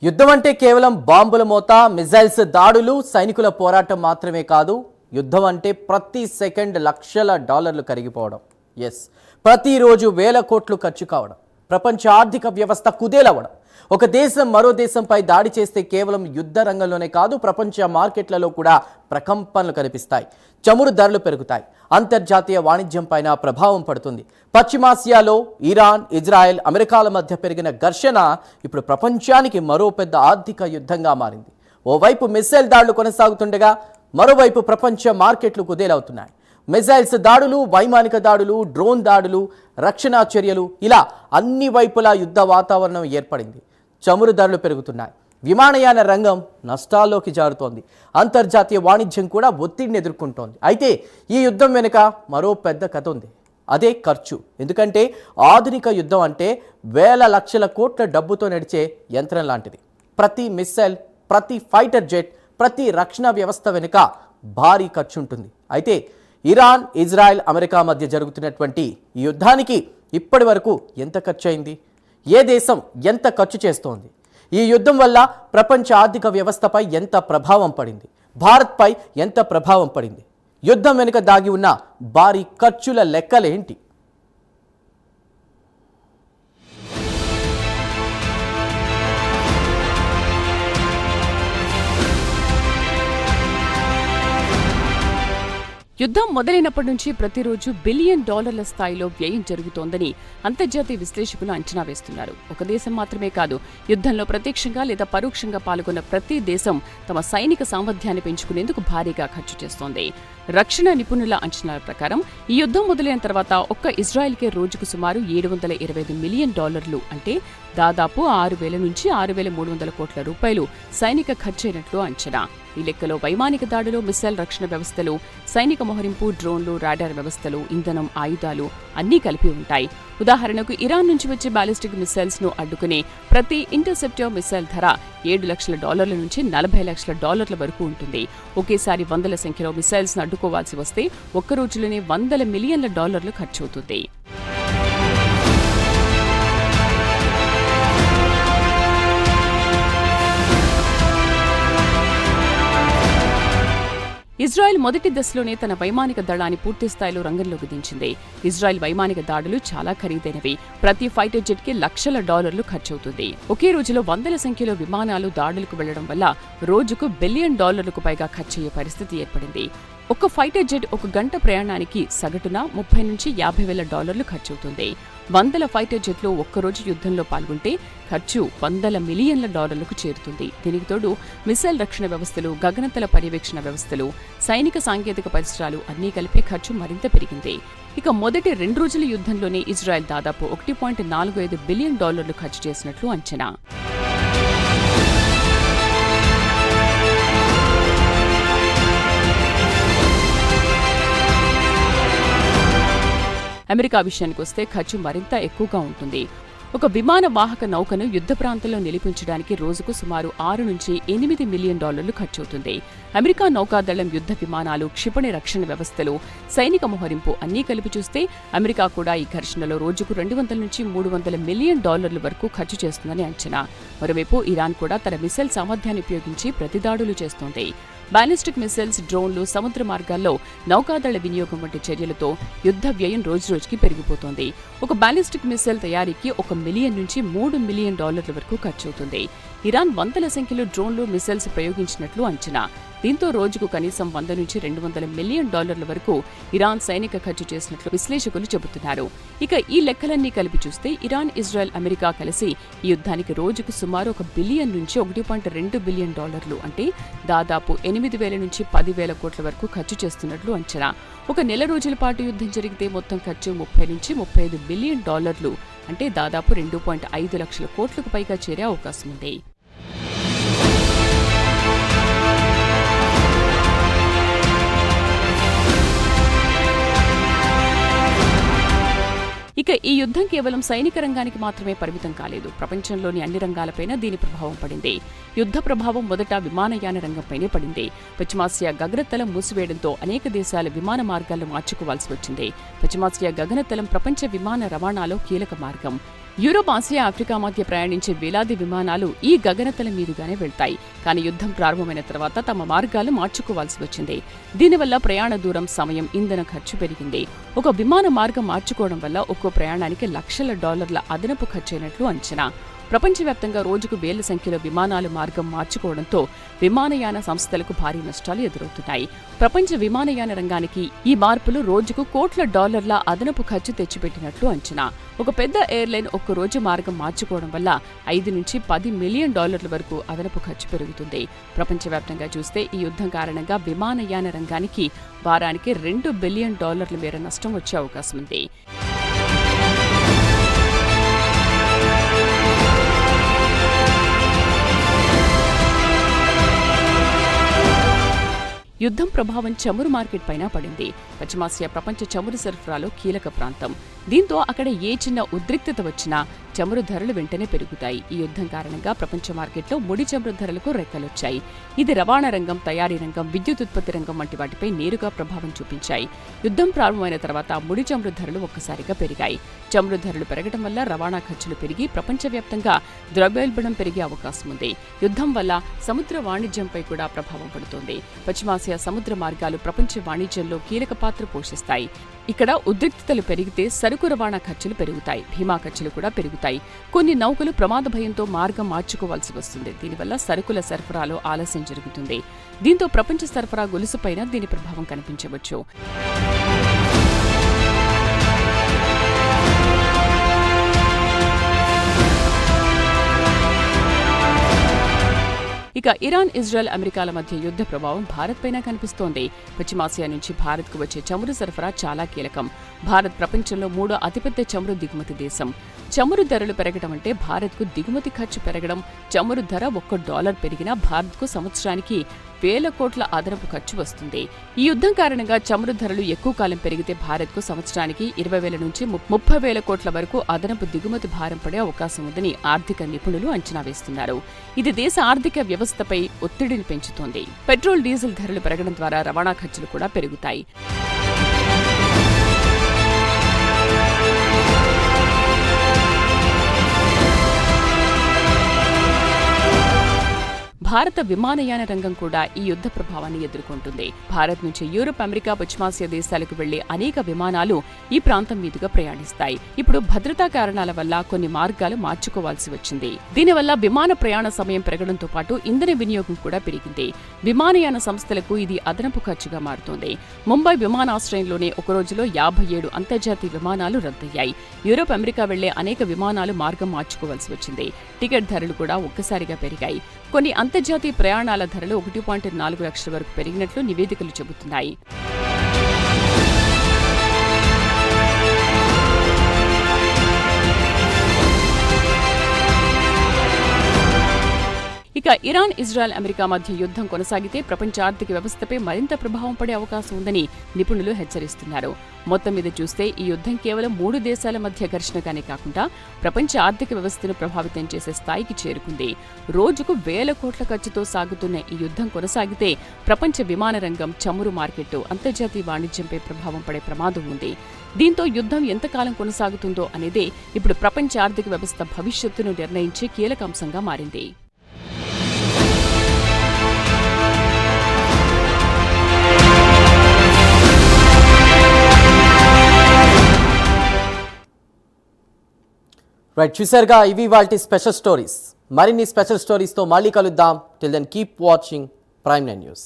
యుద్ధం అంటే కేవలం బాంబుల మోత, మిజైల్స్ దాడులు, సైనికుల పోరాటం మాత్రమే కాదు. యుద్ధం అంటే ప్రతి సెకండ్ లక్షల డాలర్లు కరిగిపోవడం. ప్రతిరోజు వేల కోట్లు ఖర్చు కావడం, ప్రపంచ ఆర్థిక వ్యవస్థ కుదేలవడం. ఒక దేశం మరో దేశంపై దాడి చేస్తే కేవలం యుద్ధ రంగంలోనే కాదు, ప్రపంచ మార్కెట్లలో కూడా ప్రకంపనలు కనిపిస్తాయి. చమురు ధరలు పెరుగుతాయి. అంతర్జాతీయ వాణిజ్యం పైన ప్రభావం పడుతుంది. పశ్చిమాసియాలో ఇరాన్, ఇజ్రాయెల్, అమెరికాల మధ్య పెరిగిన ఘర్షణ ఇప్పుడు ప్రపంచానికి మరో పెద్ద ఆర్థిక యుద్ధంగా మారింది. ఓవైపు మిస్సైల్ దాడులు కొనసాగుతుండగా మరోవైపు ప్రపంచ మార్కెట్లు కుదేలవుతున్నాయి. మిజైల్స్ దాడులు, వైమానిక దాడులు, డ్రోన్ దాడులు, రక్షణ చర్యలు, ఇలా అన్ని వైపులా యుద్ధ వాతావరణం ఏర్పడింది. చమురు ధరలు పెరుగుతున్నాయి. విమానయాన రంగం నష్టాల్లోకి జారుతోంది. అంతర్జాతీయ వాణిజ్యం కూడా ఒత్తిడిని ఎదుర్కొంటోంది. అయితే ఈ యుద్ధం వెనుక మరో పెద్ద కథ ఉంది. అదే ఖర్చు. ఎందుకంటే ఆధునిక యుద్ధం అంటే వేల లక్షల కోట్ల డబ్బుతో నడిచే యంత్రం లాంటిది. ప్రతి మిస్సైల్, ప్రతి ఫైటర్ జెట్, ప్రతి రక్షణ వ్యవస్థ వెనుక భారీ ఖర్చు ఉంటుంది. అయితే ఇరాన్, ఇజ్రాయెల్, అమెరికా మధ్య జరుగుతున్నటువంటి ఈ యుద్ధానికి ఇప్పటి వరకు ఎంత ఖర్చు అయింది? ఏ దేశం ఎంత ఖర్చు చేస్తోంది? ఈ యుద్ధం వల్ల ప్రపంచ ఆర్థిక వ్యవస్థపై ఎంత ప్రభావం పడింది? భారత్పై ఎంత ప్రభావం పడింది? యుద్ధం వెనుక దాగి ఉన్న భారీ ఖర్చుల లెక్కలేంటి? యుద్ధం మొదలైనప్పటి నుంచి ప్రతిరోజు బిలియన్ డాలర్ల స్థాయిలో వ్యయం జరుగుతోందని అంతర్జాతీయ విశ్లేషకులు అంచనా వేస్తున్నారు. ఒక దేశం మాత్రమే కాదు, యుద్ధంలో ప్రత్యక్షంగా లేదా పరోక్షంగా పాల్గొన్న ప్రతి దేశం తమ సైనిక సామర్థ్యాన్ని పెంచుకునేందుకు భారీగా ఖర్చు చేస్తోంది. రక్షణ నిపుణుల అంచనాల ప్రకారం ఈ యుద్ధం మొదలైన తర్వాత ఒక్క ఇజ్రాయెల్కే రోజుకు సుమారు 725 మిలియన్ డాలర్లు, అంటే దాదాపు 6,000 నుంచి 6,300 కోట్ల రూపాయలు సైనిక ఖర్చయినట్లు అంచనా. ఈ లెక్కలో వైమానిక దాడులు, మిస్సైల్ రక్షణ వ్యవస్థలు, సైనిక మోహరింపు, డ్రోన్లు, రాడార్ వ్యవస్థలు, ఇంధనం, ఆయుధాలు అన్నీ కలిపి ఉంటాయి. ఉదాహరణకు ఇరాన్ నుంచి వచ్చే బాలిస్టిక్ మిస్సైల్స్ ను అడ్డుకునే ప్రతి ఇంటర్సెప్టర్ మిస్సైల్ ధర $7 లక్షల నుంచి $40 లక్షల వరకు ఉంటుంది. ఒకేసారి వందల సంఖ్యలో మిస్సైల్స్ ను అడ్డుకోవాల్సి వస్తే ఒక్క రోజులోనే $100 మిలియన్ల ఖర్చవుతుంది. ఇజ్రాయెల్ మొదటి దశలోనే తన వైమానిక దళాన్ని పూర్తిస్థాయిలో రంగంలోకి దించింది. ఇజ్రాయెల్ వైమానిక దాడులు చాలా ఖరీదైనవి. ప్రతి ఫైటర్ జెట్ కి లక్షల డాలర్లు ఖర్చవుతుంది. ఒకే రోజులో వందల సంఖ్యలో విమానాలు దాడులకు వెళ్లడం వల్ల రోజుకు $1 బిలియన్ పైగా ఖర్చయ్యే పరిస్థితి ఏర్పడింది. ఒక్క ఫైటర్ జెట్ ఒక గంట ప్రయాణానికి సగటున $30,000 నుంచి $50,000 ఖర్చవుతుంది. వందల ఫైటర్ జెట్లు ఒక్కరోజు యుద్ధంలో పాల్గొంటే ఖర్చు $100 మిలియన్ల చేరుతుంది. దీనికి తోడు మిసైల్ రక్షణ వ్యవస్థలు, గగనతల పర్యవేక్షణ వ్యవస్థలు, సైనిక సాంకేతిక పరిసరాలు అన్నీ కలిపి ఖర్చు మరింత పెరిగింది. ఇక మొదటి 2 రోజుల యుద్ధంలోనే ఇజ్రాయెల్ దాదాపు $1.45 బిలియన్ ఖర్చు చేసినట్లు అంచనా. అమెరికా విషయానికి వస్తే ఖర్చు మరింత ఎక్కువగా ఉంటుంది. ఒక విమాన వాహక నౌకను యుద్ధ ప్రాంతంలో నిలిపించడానికి రోజుకు సుమారు $6 నుంచి $8 మిలియన్ ఖర్చవుతుంది. అమెరికా నౌకాదళం యుద్ధ విమానాలు, క్షిపణి రక్షణ వ్యవస్థలు, సైనిక మోహరింపు అన్నీ కలిపి చూస్తే అమెరికా కూడా ఈ ఘర్షణలో రోజుకు $200 నుంచి $300 మిలియన్ వరకు ఖర్చు చేస్తుందని అంచనా. మరోవైపు ఇరాన్ కూడా తన మిసైల్ సామర్థ్యాన్ని ఉపయోగించి ప్రతిదాడులు చేస్తోంది. బాలిస్టిక్ మిసైల్స్, డ్రోన్లు, సముద్ర మార్గాల్లో నౌకాదళ వినియోగం వంటి చర్యలతో యుద్ధ వ్యయం రోజురోజుకి పెరిగిపోతోంది. ఒక బాలిస్టిక్ మిసైల్ తయారీకి $1 మిలియన్ నుంచి $3 మిలియన్ వరకు ఖర్చవుతుంది. ఇరాన్ వందల సంఖ్యలో డ్రోన్లు, మిసైల్స్ ప్రయోగించినట్లు అంచనా. దీంతో రోజుకు కనీసం $100 నుంచి $200 మిలియన్ వరకు ఇరాన్ సైనిక ఖర్చు చేసినట్లు విశ్లేషకులు చెబుతున్నారు. ఇక ఈ లెక్కలన్నీ కలిపి చూస్తే ఇరాన్, ఇజ్రాయెల్, అమెరికా కలిసి ఈ యుద్ధానికి రోజుకు సుమారు $1 బిలియన్ నుంచి $1.2 బిలియన్, అంటే దాదాపు 8,000 నుంచి 10,000 కోట్ల వరకు ఖర్చు చేస్తున్నట్లు అంచనా. ఒక నెల రోజుల పాటు యుద్ధం జరిగితే మొత్తం ఖర్చు $30 నుంచి $35 బిలియన్, అంటే దాదాపు 2.5 లక్షల కోట్లకు పైగా చేరే అవకాశం ఉంది. ఇక ఈ యుద్ధం కేవలం సైనిక రంగానికి మాత్రమే పరిమితం కాలేదు. ప్రపంచంలోని అన్ని రంగాలపైన దీని ప్రభావం పడింది. యుద్ధ ప్రభావం మొదట విమానయాన రంగంపైనే పడింది. పశ్చిమాసియా గగనతలం మూసివేయడంతో అనేక దేశాల విమాన మార్గాలను మార్చుకోవాల్సి వచ్చింది. పశ్చిమాసియా గగనతలం ప్రపంచ విమాన రవాణాలో కీలక మార్గం. యూరోప్, ఆసియా, ఆఫ్రికా మధ్య ప్రయాణించే వేలాది విమానాలు ఈ గగనతల మీదుగానే వెళ్తాయి. కానీ యుద్ధం ప్రారంభమైన తర్వాత తమ మార్గాలు మార్చుకోవాల్సి వచ్చింది. దీనివల్ల ప్రయాణ దూరం, సమయం, ఇంధన ఖర్చు పెరిగింది. ఒక విమాన మార్గం మార్చుకోవడం వల్ల ఒక్కో ప్రయాణానికి లక్షల డాలర్ల అదనపు ఖర్చయినట్లు అంచనా. ప్రపంచవ్యాప్తంగా రోజుకు వేల సంఖ్యలో విమానాలు మార్గం మార్చుకోవడంతో విమానయాన సంస్థలకు భారీ నష్టాలు ఎదురవుతున్నాయి. ప్రపంచ విమానయాన రంగానికి ఈ మార్పులు రోజుకు కోట్ల డాలర్ల అదనపు ఖర్చు తెచ్చిపెట్టినట్లు అంచనా. ఒక పెద్ద ఎయిర్లైన్ ఒక్క రోజు మార్గం మార్చుకోవడం వల్ల 5 నుంచి 10 మిలియన్ డాలర్ల వరకు అదనపు ఖర్చు పెరుగుతుంది. ప్రపంచవ్యాప్తంగా చూస్తే ఈ యుద్ధం కారణంగా విమానయాన రంగానికి వారానికి $2 బిలియన్ మేర నష్టం వచ్చే అవకాశం ఉంది. యుద్ధం ప్రభావం చమురు మార్కెట్ పైన పడింది. పశ్చిమాసియా ప్రపంచ చమురు సరఫరాలో కీలక ప్రాంతం. దీంతో అక్కడ ఏ చిన్న ఉద్రిక్తత వచ్చినా చమురు ధరలు వెంటనే పెరుగుతాయి. ఈ యుద్ధం కారణంగా ప్రపంచ మార్కెట్లో ముడి చమురు ధరలకు రెక్కలొచ్చాయి. ఇది రవాణా రంగం, తయారీ రంగం, విద్యుత్ ఉత్పత్తి రంగం వంటి వాటిపై నేరుగా ప్రభావం చూపించాయి. యుద్ధం ప్రారంభమైన తర్వాత ముడి చమురు ధరలు ఒక్కసారిగా పెరిగాయి. చమురు ధరలు పెరగడం వల్ల రవాణా ఖర్చులు పెరిగి ప్రపంచవ్యాప్తంగా ద్రవ్యోల్బణం పెరిగే అవకాశం ఉంది. యుద్ధం వల్ల సముద్ర వాణిజ్యంపై కూడా ప్రభావం పడుతోంది. పశ్చిమాసియా సముద్ర మార్గాలు ప్రపంచ వాణిజ్యంలో కీలక పాత్ర పోషిస్తాయి. ఇక్కడ ఉద్రిక్తతలు పెరిగితే సరుకు రవాణా ఖర్చులు పెరుగుతాయి, బీమా ఖర్చులు కూడా పెరుగుతాయి. కొన్ని నౌకలు ప్రమాద భయంతో మార్గం మార్చుకోవాల్సి వస్తుంది. దీనివల్ల సరుకుల సరఫరాలో ఆలస్యం జరుగుతుంది. దీంతో ప్రపంచ సరఫరా గొలుసుపైన దీని ప్రభావం కనిపించవచ్చు. ఇక ఇరాన్, ఇజ్రాయెల్, అమెరికాల మధ్య యుద్ధ ప్రభావం భారత్ పైన కనిపిస్తోంది. పశ్చిమాసియా నుంచి భారత్కు వచ్చే చమురు సరఫరా చాలా కీలకం. భారత్ ప్రపంచంలో 3వ అతిపెద్ద చమురు దిగుమతి దేశం. చమురు ధరలు పెరగడం అంటే భారత్కు దిగుమతి ఖర్చు పెరగడం. చమురు ధర $1 పెరిగినా భారత్కు సంవత్సరానికి వేల కోట్ల అదనపు ఖర్చు వస్తుంది. ఈ యుద్ధం కారణంగా చమురు ధరలు ఎక్కువ కాలం పెరిగితే భారత్కు సంవత్సరానికి 20,000 నుంచి 30,000 కోట్ల వరకు అదనపు దిగుమతి భారం పడే అవకాశం ఉందని ఆర్థిక నిపుణులు అంచనా వేస్తున్నారు. ఇది దేశ ఆర్థిక వ్యవస్థపై ఒత్తిడిని పెంచుతోంది. పెట్రోల్, డీజిల్ ధరలు పెరగడం ద్వారా రవాణా ఖర్చులు కూడా పెరుగుతాయి. భారత విమానయాన రంగం కూడా ఈ యుద్ధ ప్రభావాన్ని ఎదుర్కొంటుంది. భారత్ నుంచి యూరప్, అమెరికా, పశ్చిమాసియా దేశాలకు వెళ్లే అనేక విమానాలు ఈ ప్రాంతం మీదుగా ప్రయాణిస్తాయి. ఇప్పుడు భద్రతా కారణాల వల్ల కొన్ని మార్గాలు మార్చుకోవాల్సి వచ్చింది. దీనివల్ల విమాన ప్రయాణ సమయం పెరగడంతో పాటు ఇంధన వినియోగం కూడా పెరిగింది. విమానయాన సంస్థలకు ఇది అదనపు ఖర్చుగా మారుతోంది. ముంబై విమానాశ్రయంలోనే ఒక రోజులో 57 అంతర్జాతీయ విమానాలు రద్దయ్యాయి. యూరప్, అమెరికా వెళ్లే అనేక విమానాలు మార్గం మార్చుకోవాల్సి వచ్చింది. టికెట్ ధరలు కూడా ఒక్కసారిగా పెరిగాయి. కొన్ని అంతర్జాతీయ ప్రయాణాల ధరలు 1.4 లక్షల వరకు పెరిగినట్లు నివేదికలు చెబుతున్నాయి. ఇక ఇరాన్, ఇజ్రాయెల్, అమెరికా మధ్య యుద్ధం కొనసాగితే ప్రపంచ ఆర్థిక వ్యవస్థపై మరింత ప్రభావం పడే అవకాశం ఉందని నిపుణులు హెచ్చరిస్తున్నారు. మొత్తం మీద చూస్తే ఈ యుద్ధం కేవలం 3 దేశాల మధ్య ఘర్షణగానే కాకుండా ప్రపంచ ఆర్థిక వ్యవస్థను ప్రభావితం చేసే స్థాయికి చేరుకుంది. రోజుకు వేల కోట్ల ఖర్చుతో సాగుతున్న ఈ యుద్ధం కొనసాగితే ప్రపంచ విమాన రంగం, చమురు మార్కెట్టు, అంతర్జాతీయ వాణిజ్యంపై ప్రభావం పడే ప్రమాదం ఉంది. దీంతో యుద్ధం ఎంతకాలం కొనసాగుతుందో అనేదే ఇప్పుడు ప్రపంచ ఆర్థిక వ్యవస్థ భవిష్యత్తును నిర్ణయించే కీలక అంశంగా మారింది. రైట్, చూసారుగా ఇవి వాటి స్పెషల్ స్టోరీస్. మరిన్ని స్పెషల్ స్టోరీస్తో మళ్ళీ కలుద్దాం. Till then keep watching Prime nine news.